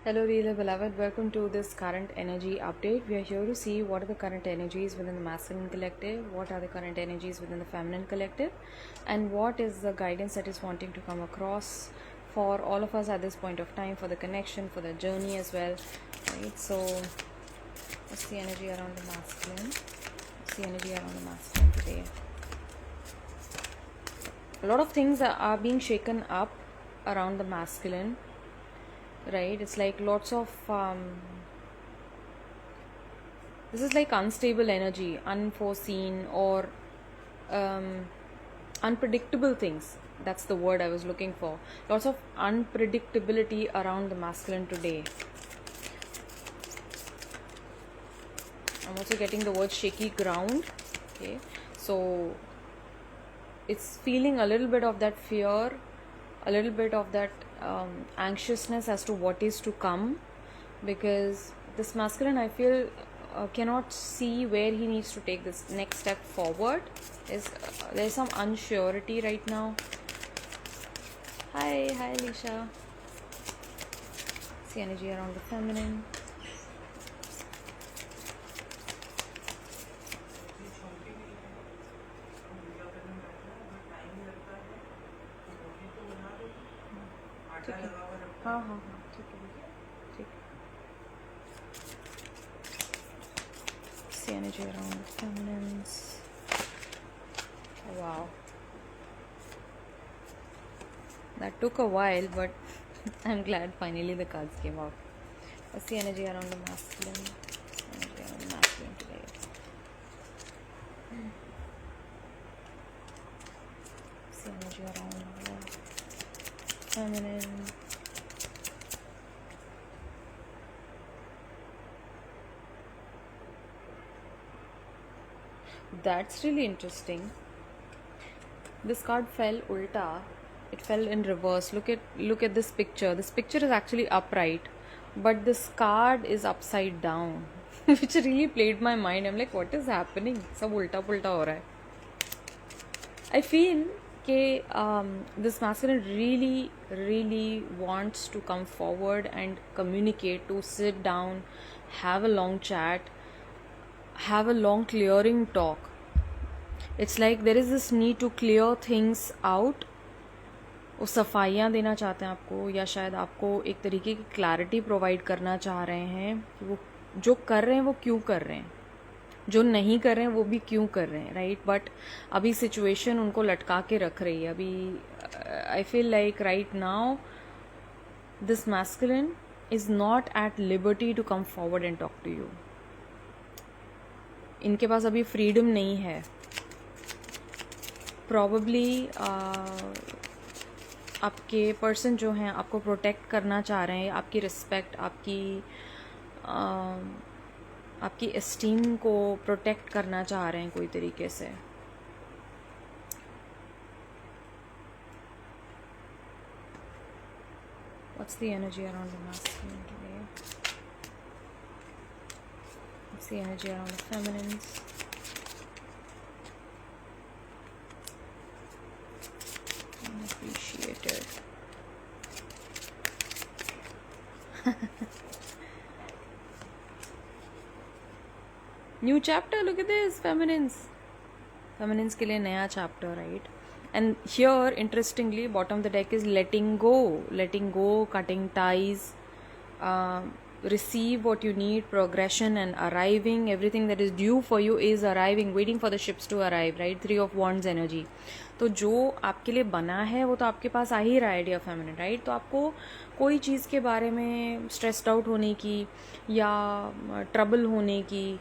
Hello, dearly beloved. Welcome to this current energy update. We are here to see what are the current energies within the masculine collective, what are the current energies within the feminine collective, and what is the guidance that is wanting to come across for all of us at this point of time, for the connection, for the journey as well. Right? So, what's the energy around the masculine? What's the energy around the masculine today? A lot of things are being shaken up around the masculine, right? It's like lots of this is like unstable energy, unforeseen or unpredictable things. That's the word I was looking for. Lots of unpredictability around the masculine today. I'm also getting the word shaky ground. Okay, so it's feeling a little bit of that fear, a little bit of that anxiousness as to what is to come, because this masculine, I feel, cannot see where he needs to take this next step forward. There's some unsurety right now. Hi Alicia. It's the energy around the feminine. हाँ हाँ हाँ ठीक है ठीक है. It's the energy around the feminines. Wow, that took a while, but I'm glad finally the cards came out. What's the energy around the masculine? Energy around the masculine today. What's the energy around the feminine? That's really interesting. This card fell ulta. It fell in reverse. Look at this picture. This picture is actually upright, but this card is upside down, which really played my mind. I'm like, what is happening? सब उल्टा पुल्टा हो रहा है. I feel this masculine really wants to come forward and communicate, to sit down, have a long chat, have a long clearing talk. It's like there is this need to clear things out. वो सफाइयाँ देना चाहते हैं आपको, या शायद आपको एक तरीके की क्लैरिटी प्रोवाइड करना चाह रहे हैं कि वो जो कर रहे हैं वो क्यों कर रहे हैं, जो नहीं कर रहे हैं वो भी क्यों कर रहे हैं, राइट. बट अभी सिचुएशन उनको लटका के रख रही है. अभी I feel like right now this masculine is not at liberty to come forward and talk to you. इनके पास अभी फ्रीडम नहीं है. प्रॉबली आपके पर्सन जो हैं आपको प्रोटेक्ट करना चाह रहे हैं, आपकी रिस्पेक्ट, आपकी एस्टीम को प्रोटेक्ट करना चाह रहे हैं कोई तरीके से. What's the energy around the masculine today? What's the energy around the feminines? Unappreciated. New chapter, look at this, feminines. Feminines के लिए नया chapter, right? And here, interestingly, bottom of the deck is letting go, cutting ties, receive what you need, progression and arriving. Everything that is due for you is arriving, waiting for the ships to arrive, right? 3 of Wands energy. तो जो आपके लिए बना है वो तो आपके पास आ ही रहा है, डियर फेमिनिन, राइट. तो आपको कोई चीज़ के बारे में स्ट्रेस्ड आउट होने की या ट्रबल होने की,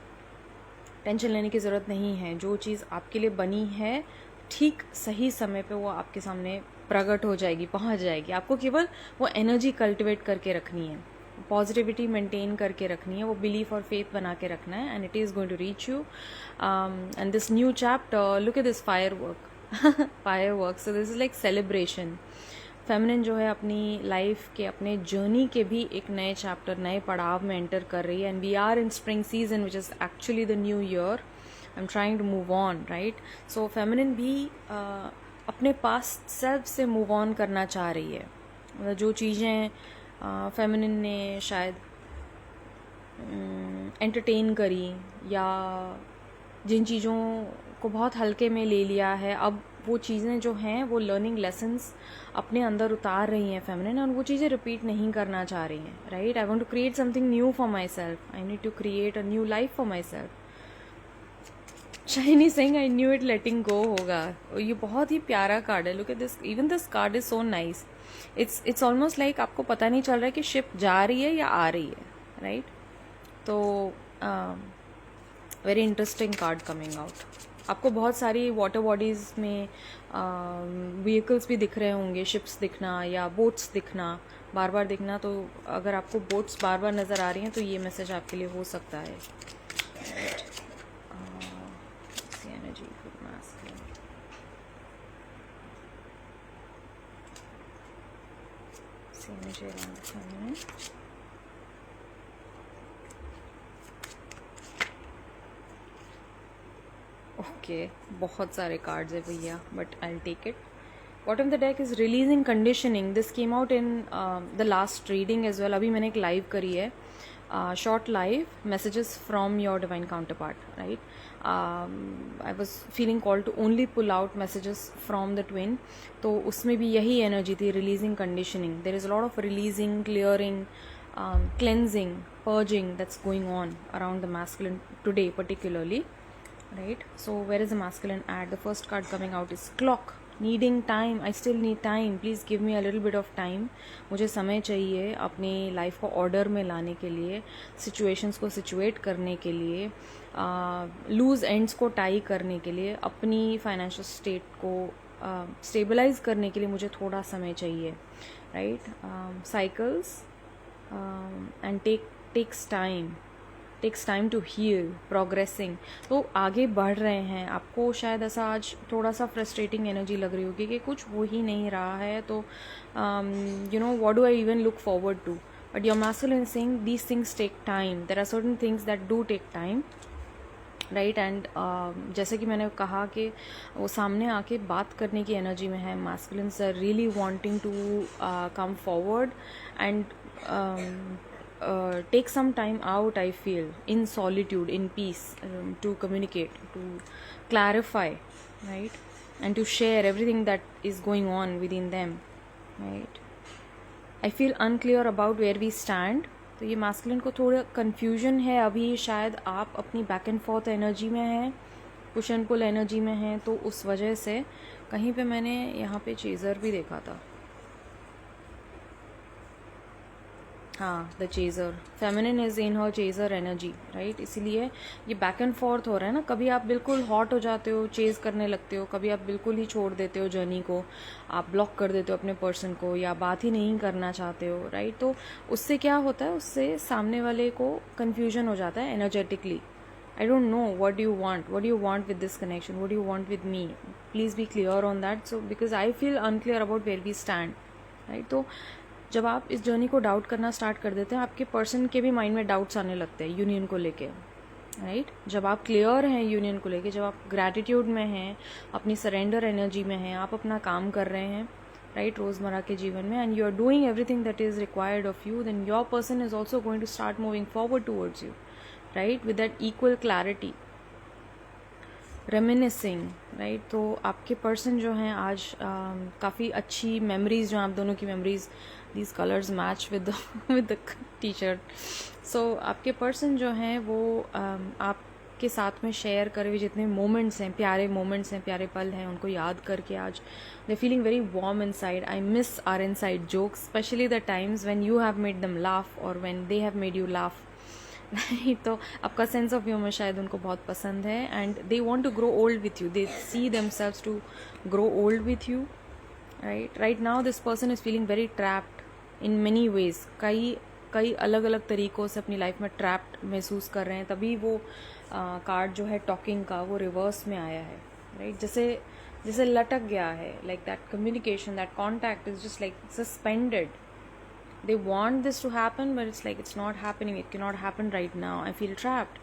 टेंशन लेने की ज़रूरत नहीं है. जो चीज़ आपके लिए बनी है ठीक सही समय पे वो आपके सामने प्रकट हो जाएगी, पहुंच जाएगी. आपको केवल वो एनर्जी कल्टिवेट करके रखनी है, पॉजिटिविटी मेंटेन करके रखनी है, वो बिलीफ और फेथ बना के रखना है, and it is going to reach you. And this new chapter, look at this firework. So this is like celebration. Feminine जो है अपनी लाइफ के, अपने जर्नी के भी एक नए चैप्टर, नए पड़ाव में एंटर कर रही है. And we are in spring season which is actually the new year. I am trying to move on, right. So feminine भी अपने पास्ट सेल्फ से मूव ऑन करना चाह रही है. जो चीज़ें फेमिनिन ने शायद एंटरटेन करी, या जिन चीज़ों को बहुत हल्के में ले लिया है, अब वो चीज़ें जो हैं वो लर्निंग लेसन्स अपने अंदर उतार रही हैं फेमिनिन, और वो चीज़ें रिपीट नहीं करना चाह रही हैं, right. I want to create something new for myself, I need to create a new life for myself. Shiny Singh, I knew it, letting go होगा। ये बहुत ही प्यारा कार्ड है, look at this, even this card is so nice. It's almost like आपको पता नहीं चल रहा है कि शिप जा रही है या आ रही है, राइट। तो very interesting card coming out. आपको बहुत सारी वाटर बॉडीज़ में व्हीकल्स भी दिख रहे होंगे, शिप्स दिखना या बोट्स दिखना, बार बार दिखना। तो अगर आपको बोट्स बार बार नज़र आ रही हैं तो ये मैसेज आपके लिए हो सकता है। Energy for masculine. See energy around the feminine. Okay, बहुत सारे कार्ड्स है भैया, but I take it. Bottom the deck is releasing conditioning. This came out in the last reading as well. अभी मैंने एक लाइव करी है, short live messages from your divine counterpart, right? I was feeling called to only pull out messages from the twin, तो उसमें भी यही energy थी, releasing conditioning. There is a lot of releasing, clearing, cleansing, purging that's going on around the masculine today particularly, right? So where is the masculine at? The first card coming out is clock. Needing time, I still need time, please give me a little bit of time. मुझे समय चाहिए अपनी life को order में लाने के लिए, situations को सिचुएट करने के लिए, लूज एंड्स को टाई करने के लिए, अपनी फाइनेंशियल स्टेट को स्टेबलाइज करने के लिए मुझे थोड़ा समय चाहिए, right. Cycles and takes time to heal, progressing. तो आगे बढ़ रहे हैं। आपको शायद ऐसा आज थोड़ा सा फ्रस्ट्रेटिंग एनर्जी लग रही होगी कि कुछ हो ही नहीं रहा है, तो you know what do I even look forward to. But your masculine is saying these things take time, there are certain things that do take time, right. And जैसे कि मैंने कहा कि वो सामने आके बात करने की एनर्जी में है। masculines are really wanting to come forward and take some time out, I feel, in solitude, in peace, to communicate, to clarify, right, and to share everything that is going on within them, right. I feel unclear about where we stand. तो ये masculine को थोड़ा confusion है अभी, शायद आप अपनी back and forth energy में हैं, पुश एंड पुल एनर्जी में हैं, तो उस वजह से कहीं पे मैंने यहाँ पे चेज़र भी देखा था। हाँ, the chaser, feminine is in her chaser energy, right. इसीलिए ये बैक एंड फोर्थ हो रहा है ना। कभी आप बिल्कुल हॉट हो जाते हो, चेज़ करने लगते हो, कभी आप बिल्कुल ही छोड़ देते हो जर्नी को, आप ब्लॉक कर देते हो अपने पर्सन को, या बात ही नहीं करना चाहते हो, राइट। तो उससे क्या होता है, उससे सामने वाले को कन्फ्यूजन हो जाता है energetically. I don't know what do you want with this connection, what do you want with me, please be clear on that. So because I feel unclear about where we stand, right. तो जब आप इस journey को doubt करना start कर देते हैं, आपके पर्सन के भी माइंड में डाउट्स आने लगते हैं यूनियन को लेके, राइट। जब आप क्लियर हैं यूनियन को लेके, जब आप ग्रैटिट्यूड में हैं, अपनी सरेंडर एनर्जी में हैं, आप अपना काम कर रहे हैं, राइट, रोज़मर्रा के जीवन में, and you are doing everything that is required of you, then your person is also going to start moving forward towards you, right, with that equal clarity, reminiscing, right. तो आपके पर्सन जो हैं आज काफ़ी अच्छी मेमोरीज, जो आप दोनों की memories, these colors match with the t-shirt. So आपके पर्सन जो हैं वो आपके साथ में शेयर करे हुए जितने मोमेंट्स हैं, प्यारे मोमेंट्स हैं, प्यारे पल हैं, उनको याद करके आज they feeling very warm inside. I miss our inside jokes, especially the times when you have made them laugh और when they have made you laugh. तो आपका सेंस ऑफ ह्यूमर शायद उनको बहुत पसंद है, and they want to grow old with you, they see themselves to grow old with you. Right now this person is feeling very trapped in many ways. कई अलग अलग तरीक़ों से अपनी लाइफ में ट्रैप्ड महसूस कर रहे हैं, तभी वो कार्ड जो है टॉकिंग का वो रिवर्स में आया है, राइट. जैसे लटक गया है, like that communication, that contact is just like suspended. They want this to happen, but it's like it's not happening. It cannot happen right now. I feel trapped.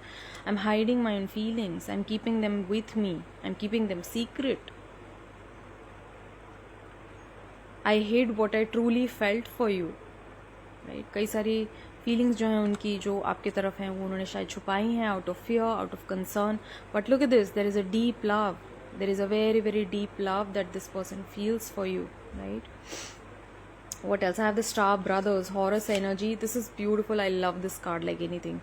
I'm hiding my own feelings. I'm keeping them with me. I'm keeping them secret. I hid what I truly felt for you. Right. कई सारी feelings जो हैं उनकी, जो आपकी तरफ हैं, वो उन्होंने शायद छुपाई हैं out of fear, out of concern. But look at this, there is a deep love, there is a very very deep love that this person feels for you, right? What else? I have the Star Brothers, Horus energy. This is beautiful. I love this card like anything.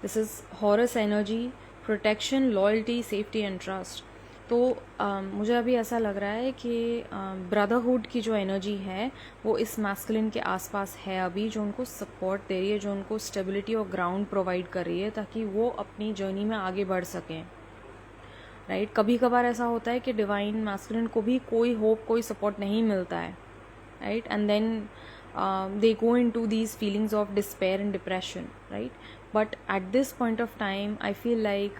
This is Horus energy, protection, loyalty, safety and trust. तो मुझे अभी ऐसा लग रहा है कि brotherhood की जो एनर्जी है वो इस मैस्कुलिन के आसपास है अभी, जो उनको सपोर्ट दे रही है, जो उनको स्टेबिलिटी और ग्राउंड प्रोवाइड कर रही है ताकि वो अपनी जर्नी में आगे बढ़ सकें, राइट. कभी कभार ऐसा होता है कि डिवाइन मैस्कुलिन को भी कोई होप, कोई सपोर्ट नहीं मिलता है, right. And then they go into these feelings of despair and depression, right. But at this point of time I feel like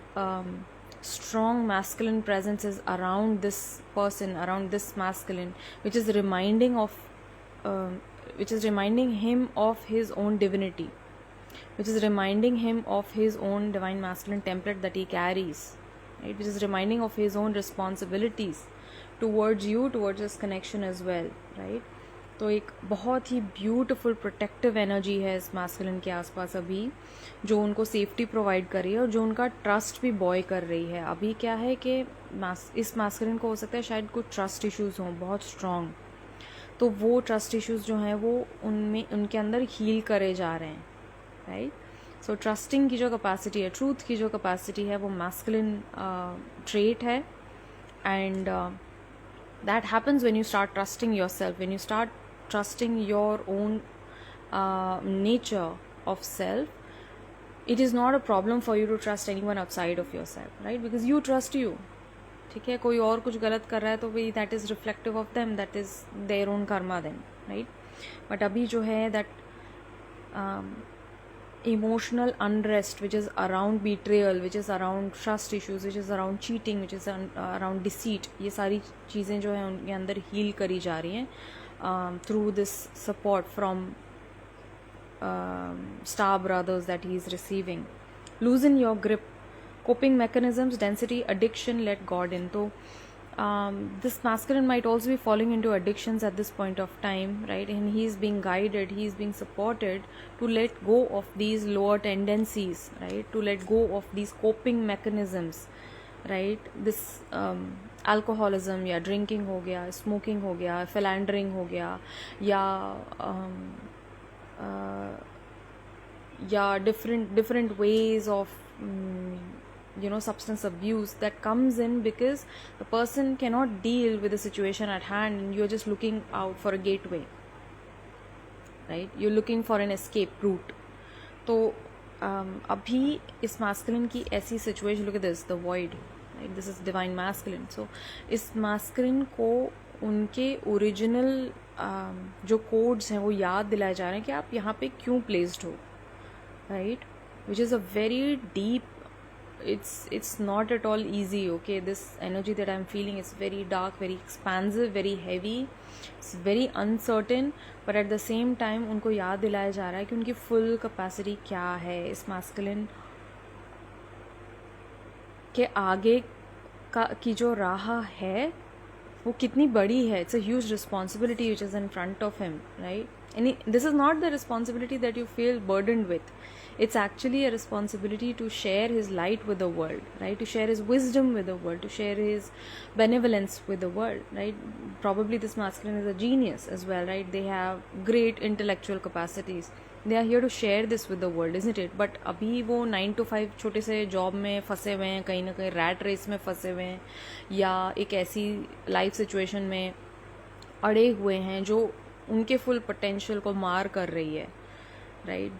strong masculine presence is around this person, around this masculine, which is reminding him of his own divinity, which is reminding him of his own divine masculine template that he carries, right? Which is reminding of his own responsibilities towards you, towards this connection as well, right? तो एक बहुत ही beautiful protective energy है इस masculine के आसपास अभी, जो उनको सेफ्टी प्रोवाइड कर रही है और जो उनका ट्रस्ट भी बॉय कर रही है. अभी क्या है कि इस मैस्कुलिन को हो सकता है शायद कुछ ट्रस्ट इश्यूज हों बहुत स्ट्रॉन्ग, तो वो ट्रस्ट इश्यूज जो हैं वो उनके अंदर हील करे जा रहे हैं, राइट. सो ट्रस्टिंग की जो कैपेसिटी है, ट्रूथ की जो कैपेसिटी है, वो मैस्कुलिन ट्रेट है. And that happens when you start trusting yourself, when you start trusting your own nature of self. It is not a problem for you to trust anyone outside of yourself, right? Because you trust you. ठीक है, कोई और कुछ गलत कर रहा है तो भी that is reflective of them, that is their own karma then, right? But अभी जो है that emotional unrest which is around betrayal, which is around trust issues, which is around cheating, which is around deceit, ये सारी चीज़ें जो हैं उनके अंदर हील करी जा रही हैं through this support from Star Brothers that he is receiving. Loosen your grip, coping mechanisms, density, addiction, let God in. तो this masculine might also be falling into addictions at this point of time, right? And he is being guided, he is being supported to let go of these lower tendencies, right? To let go of these coping mechanisms, right? This alcoholism या drinking हो गया, smoking हो गया, philandering हो गया, या different ways of substance abuse that comes in because the person cannot deal with the situation at hand and you're just looking out for a gateway, right? You're looking for an escape route. तो अभी इस masculine की ऐसी situation, look at this, the void, right? This is divine masculine. So इस masculine को उनके original जो codes हैं वो याद दिलाए जा रहे हैं कि आप यहाँ पे क्यों प्लेस्ड हो, right. Which is a very deep, it's not at all easy, okay? This energy that I'm feeling is very dark, very expansive, very heavy, it's very uncertain, but at the same time उनको याद दिलाया जा रहा है कि उनकी full capacity क्या है, इस मैस्कुलिन के आगे की जो राह है वो कितनी बड़ी है. It's a huge responsibility which is in front of him, right. And this is not the responsibility that you feel burdened with. It's actually a responsibility to share his light with the world, right? To share his wisdom with the world, to share his benevolence with the world, right? Probably this masculine is a genius as well, right? They have great intellectual capacities. They are here to share this with the world, isn't it? But अभी वो 9 to 5 छोटे से job में फंसे हुए हैं, कहीं ना कहीं रैट रेस में फंसे हुए हैं, या एक ऐसी लाइफ सिचुएशन में अड़े हुए हैं जो उनके फुल पोटेंशियल को मार कर रही है, राइट.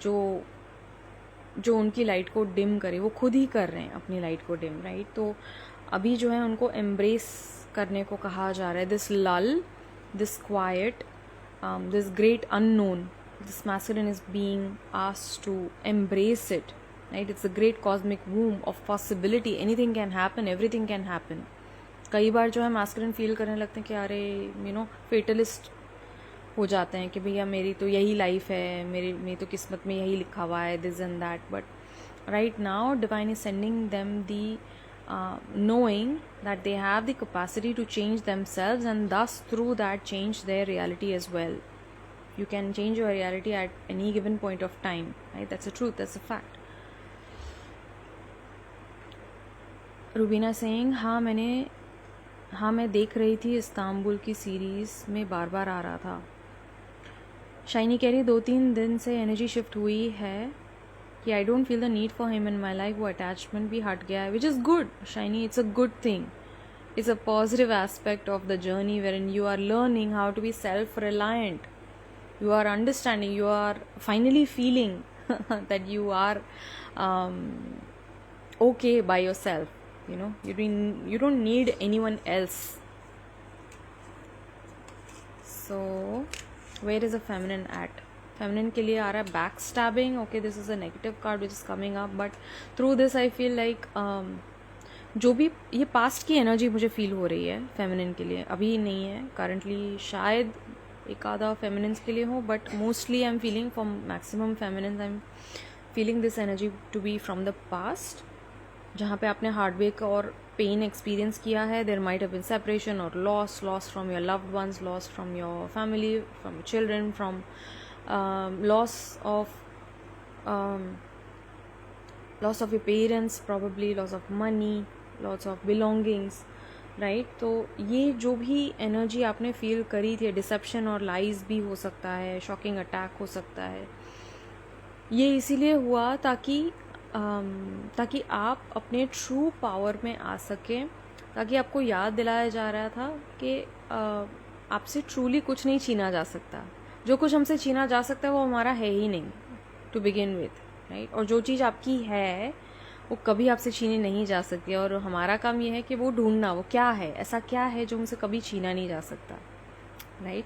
जो उनकी लाइट को डिम करे, वो खुद ही कर रहे हैं अपनी लाइट को डिम, राइट. तो अभी जो है उनको एम्ब्रेस करने को कहा जा रहा है. दिस लल, this quite, this great unknown, this masculine is being asked to embrace it, right? It's a great cosmic womb of possibility. Anything can happen, everything can happen. कई बार जो है masculine फील करने लगते हैं कि अरे फेटलिस्ट हो जाते हैं कि भैया मेरी तो यही लाइफ है, मेरी तो किस्मत में यही लिखा हुआ है, this and that. But right now divine is sending them the knowing that they have the capacity to change themselves and thus through that change their reality as well. You can change your reality at any given point of time, right? That's the truth, that's a fact. Rubina Singh, हाँ मैं देख रही थी Istanbul की series में बार बार आ रहा था. Shiny कह रही 2-3 दिन से एनर्जी शिफ्ट हुई है कि I don't feel the need for him in my life. वो अटैचमेंट भी हट गया है, which is good shiny. It's a good thing. It's a positive aspect of the journey wherein you are learning how to be self-reliant. You are understanding, you are finally feeling that you are okay by yourself. You know, you don't need anyone else. So, where is the feminine at? Feminine के लिए आ रहा है backstabbing. Okay, this is a negative card which is coming up, but through this I feel like जो भी ये past की energy मुझे feel हो रही है फेमिनिन के लिए, अभी नहीं है करंटली, शायद एक आधा फेमिनिन्स के लिए हो, but mostly I am feeling from maximum feminines I am feeling this energy to be from the past, जहाँ पे आपने हार्डवर्क और पेन एक्सपीरियंस किया है. There might have been separation और loss from your loved ones, loss from your family, from children, from loss of your parents, probably loss of money, lots of belongings, right. तो ये जो भी energy आपने feel करी थी, dissipation और lies भी हो सकता है, शॉकिंग अटैक हो सकता है, ये इसीलिए हुआ ताकि आप अपने ट्रू पावर में आ सकें, ताकि आपको याद दिलाया जा रहा था कि आपसे ट्रूली कुछ नहीं छीना जा सकता. जो कुछ हमसे छीना जा सकता है वो हमारा है ही नहीं टू बिगिन विथ, राइट. और जो चीज़ आपकी है वो कभी आपसे छीनी नहीं जा सकती, और हमारा काम ये है कि वो ढूंढना, वो क्या है, ऐसा क्या है जो हमसे कभी छीना नहीं जा सकता, right.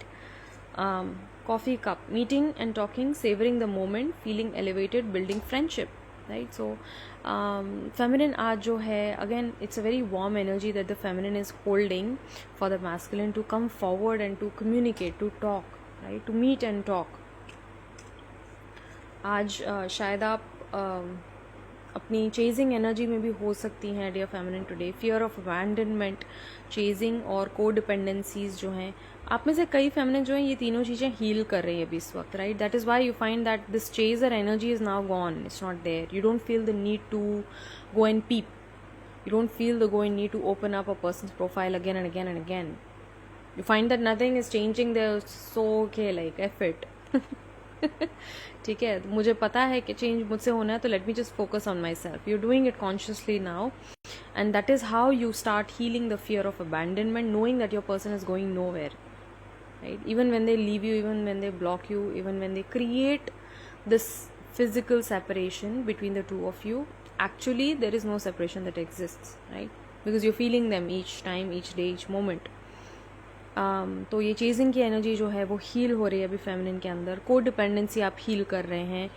Coffee cup, meeting and talking, savouring the moment, feeling elevated, building friendship, right. So feminine आज जो है, again it's a very warm energy that the feminine is holding for the masculine to come forward and to communicate, to talk, right, to meet and talk. आज शायद आप अपनी chasing energy में भी हो सकती हैं dear feminine today. Fear of abandonment, chasing और को डिपेंडेंसीज जो हैं, आप में से कई फेमिनिन जो हैं ये तीनों चीज़ें हील कर रही है अभी इस वक्त, right. That is why you find that this chaser energy is now gone, it's not there. You don't feel the need to go and peep, you don't feel the go and need to open up a person's profile again and again and again. You find that nothing is changing there, so okay, like F it. ठीक है, मुझे पता है कि change मुझसे होना है, तो let me just focus on myself. You doing it consciously now, and that is how you start healing the fear of abandonment, knowing that your person is going nowhere, right. Even when they leave you, even when they block you, even when they create this physical separation between the two of you, actually there is no separation that exists, right, because you're feeling them each time, each day, each moment. तो ये chasing की energy जो है वो heal हो रही है अभी फेमिनिन के अंदर. को डिपेंडेंसी आप हील कर रहे हैं,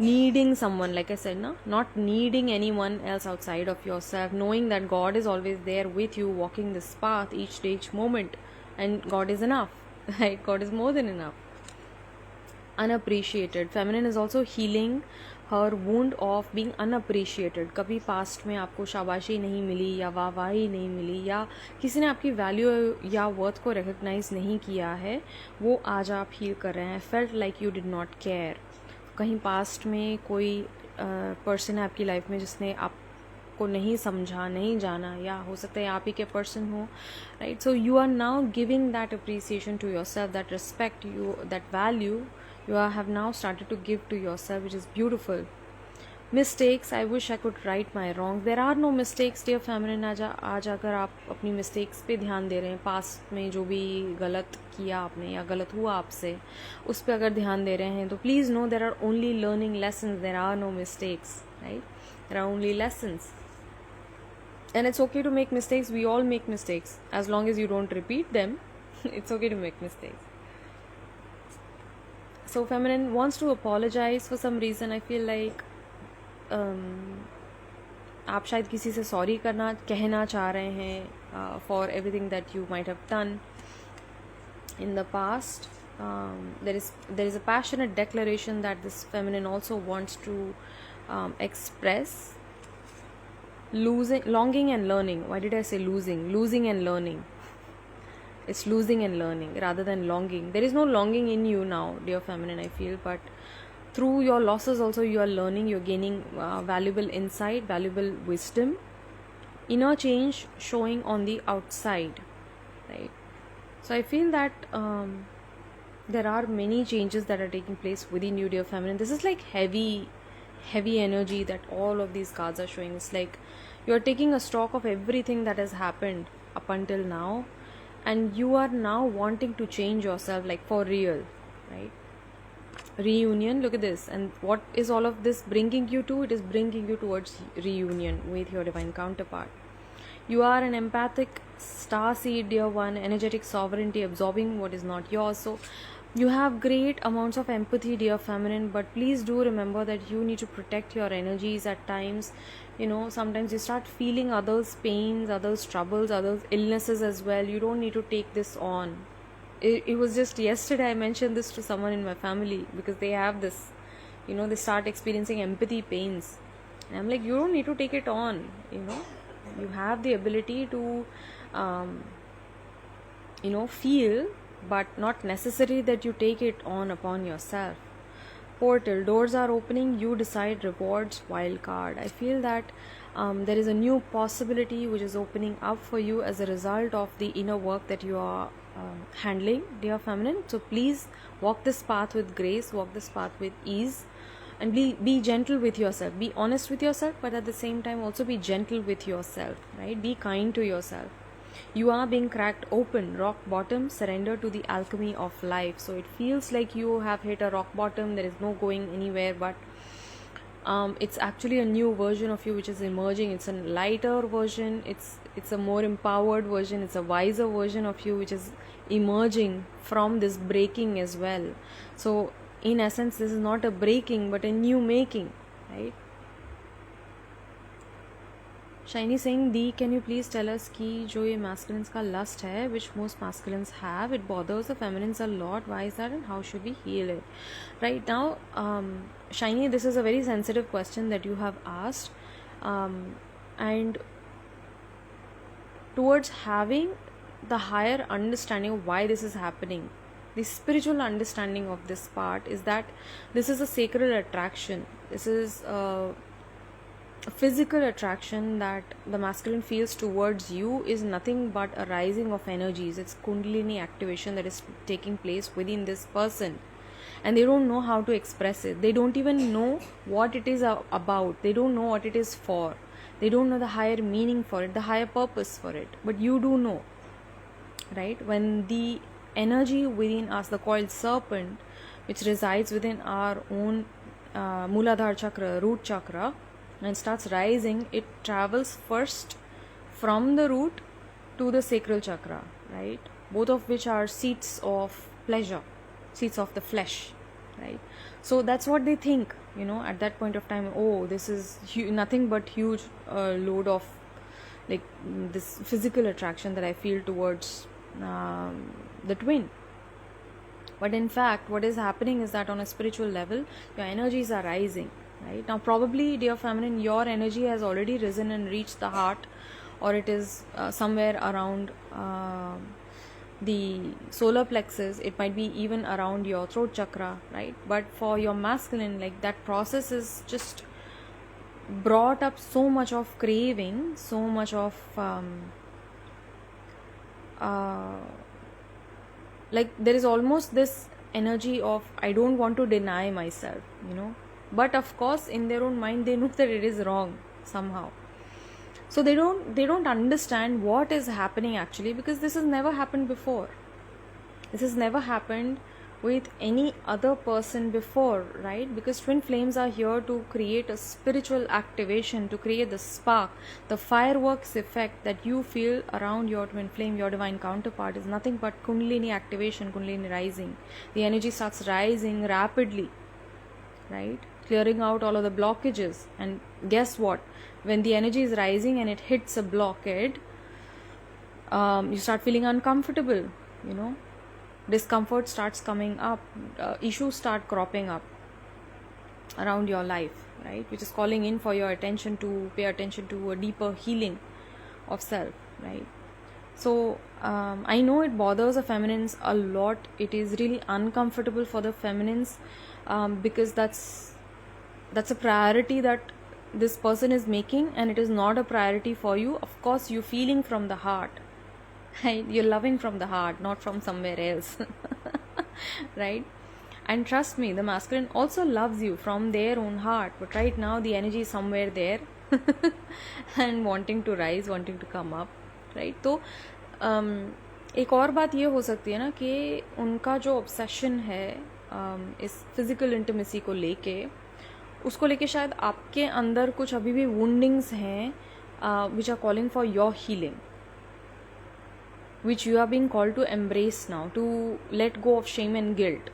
needing someone, like I said ना, not needing anyone else outside of yourself, knowing that God is always there with you, walking this path each day, each moment, and God is enough, right. God is more than enough. Unappreciated, feminine is also healing her wound of being unappreciated. कभी past में आपको शाबाशी नहीं मिली या वाहवाही नहीं मिली, या किसी ने आपकी वैल्यू या वर्थ को रिकग्नाइज नहीं किया है, वो आज आप हील कर रहे हैं. Felt like you did not care. कहीं पास्ट में कोई पर्सन है आपकी लाइफ में जिसने आपको नहीं समझा, नहीं जाना, या हो सकता है आप ही के पर्सन हो, right. So you are now giving that appreciation to yourself, that respect, you that value you have now started to give to yourself, which is beautiful. Mistakes, I wish I could right my wrongs. There are no mistakes, dear feminine. आज अगर आप अपनी mistakes पे ध्यान दे रहे हैं, past में जो भी गलत किया आपने या गलत हुआ आपसे, उस पर अगर ध्यान दे रहे हैं, तो please know there are only learning lessons, there are no mistakes, right. There are only lessons, and it's okay to make mistakes. We all make mistakes, as long as you don't repeat them. It's okay to make mistakes. So feminine wants to apologize for some reason. I feel like आप शायद किसी से sorry कहना चाह रहे हैं for everything that you might have done in the past. There is a passionate declaration that this feminine also wants to express. Longing and learning. Why did I say losing? Losing and learning. It's losing and learning rather than longing. There is no longing in you now, dear feminine, I feel, but through your losses also you are learning, you're gaining valuable insight, valuable wisdom, inner change showing on the outside, right? So I feel that there are many changes that are taking place within you, dear feminine. This is like heavy energy that all of these cards are showing. It's like you're taking a stock of everything that has happened up until now, and you are now wanting to change yourself, like for real, right? Reunion, look at this. And what is all of this bringing you to? It is bringing you towards reunion with your divine counterpart. You are an empathic star seed, dear one, energetic sovereignty, absorbing what is not yours. So you have great amounts of empathy, dear feminine, but please do remember that you need to protect your energies at times. Sometimes you start feeling others' pains, others' troubles, others' illnesses as well. You don't need to take this on. It was just yesterday I mentioned this to someone in my family, because they have this, they start experiencing empathy pains. And I'm like, you don't need to take it on, you have the ability to feel, but not necessary that you take it on upon yourself. Portal, doors are opening, you decide, rewards, wild card. I feel that there is a new possibility which is opening up for you as a result of the inner work that you are handling, dear feminine. So please walk this path with grace, walk this path with ease, and be gentle with yourself. Be honest with yourself, but at the same time also be gentle with yourself, right? Be kind to yourself. You are being cracked open, rock bottom, surrender to the alchemy of life. So it feels like you have hit a rock bottom, there is no going anywhere, but it's actually a new version of you which is emerging. It's a lighter version, it's a more empowered version, it's a wiser version of you which is emerging from this breaking as well. So in essence, this is not a breaking but a new making, right? Shiny saying, Dee, can you please tell us कि जो ये masculines का lust है, which most masculines have, it bothers the feminines a lot. Why is that, and how should we heal it? Right now, Shiny, this is a very sensitive question that you have asked, and towards having the higher understanding of why this is happening, the spiritual understanding of this part is that this is a sacred attraction. This is a physical attraction that the masculine feels towards you is nothing but a rising of energies. It's Kundalini activation that is taking place within this person, and they don't know how to express it. They don't even know what it is about. They don't know what it is for. They don't know the higher meaning for it, the higher purpose for it, but you do know, right? When the energy within us, the coiled serpent, which resides within our own Mooladhara chakra, root chakra, and starts rising, it travels first from the root to the sacral chakra, right? Both of which are seats of pleasure, seats of the flesh, right? So that's what they think, at that point of time. Oh, this is nothing but huge load of like this physical attraction that I feel towards the twin. But in fact, what is happening is that on a spiritual level, your energies are rising. Right now, probably, dear feminine, your energy has already risen and reached the heart, or it is somewhere around the solar plexus. It might be even around your throat chakra, right? But for your masculine, like that process is just brought up so much of craving, so much of like there is almost this energy of I don't want to deny myself, but of course in their own mind they know that it is wrong somehow. So they don't understand what is happening actually, because this has never happened before. This has never happened with any other person before, right? Because twin flames are here to create a spiritual activation, to create the spark, the fireworks effect that you feel around your twin flame, your divine counterpart, is nothing but Kundalini activation, Kundalini rising. The energy starts rising rapidly, right? Clearing out all of the blockages. And guess what? When the energy is rising and it hits a blockade, you start feeling uncomfortable, discomfort starts coming up, issues start cropping up around your life, right? Which is calling in for your attention to pay attention to a deeper healing of self, right? So I know it bothers the feminines a lot. It is really uncomfortable for the feminines, because that's a priority that this person is making, and it is not a priority for you. Of course, you're feeling from the heart, right? You're loving from the heart, not from somewhere else. Right? And trust me, the masculine also loves you from their own heart, but right now the energy is somewhere there. And wanting to rise, wanting to come up, right? तो एक और बात ये हो सकती है ना कि उनका जो ऑब्सेशन है इस फिजिकल इंटीमेसी को लेके, उसको लेके शायद आपके अंदर कुछ अभी भी वुंडिंग्स हैं, which are calling for your healing, which you are being called to embrace now, to let go of shame and guilt,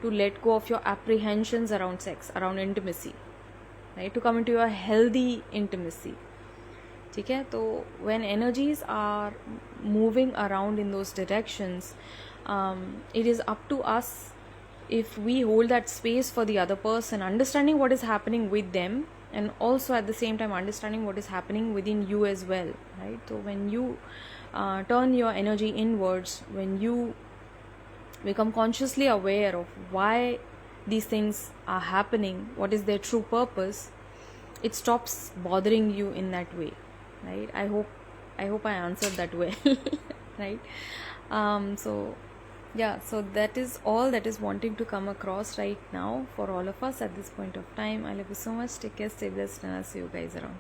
to let go of your apprehensions around sex, around intimacy, right? To come into a healthy intimacy. ठीक है? तो when energies are moving around in those directions, it is up to us, if we hold that space for the other person, understanding what is happening with them, and also at the same time understanding what is happening within you as well, right? So when you turn your energy inwards, when you become consciously aware of why these things are happening, what is their true purpose, it stops bothering you in that way, right? I hope I answered that well. Right? So yeah, so that is all that is wanting to come across right now for all of us at this point of time. I love you so much. Take care, stay blessed, and I'll see you guys around.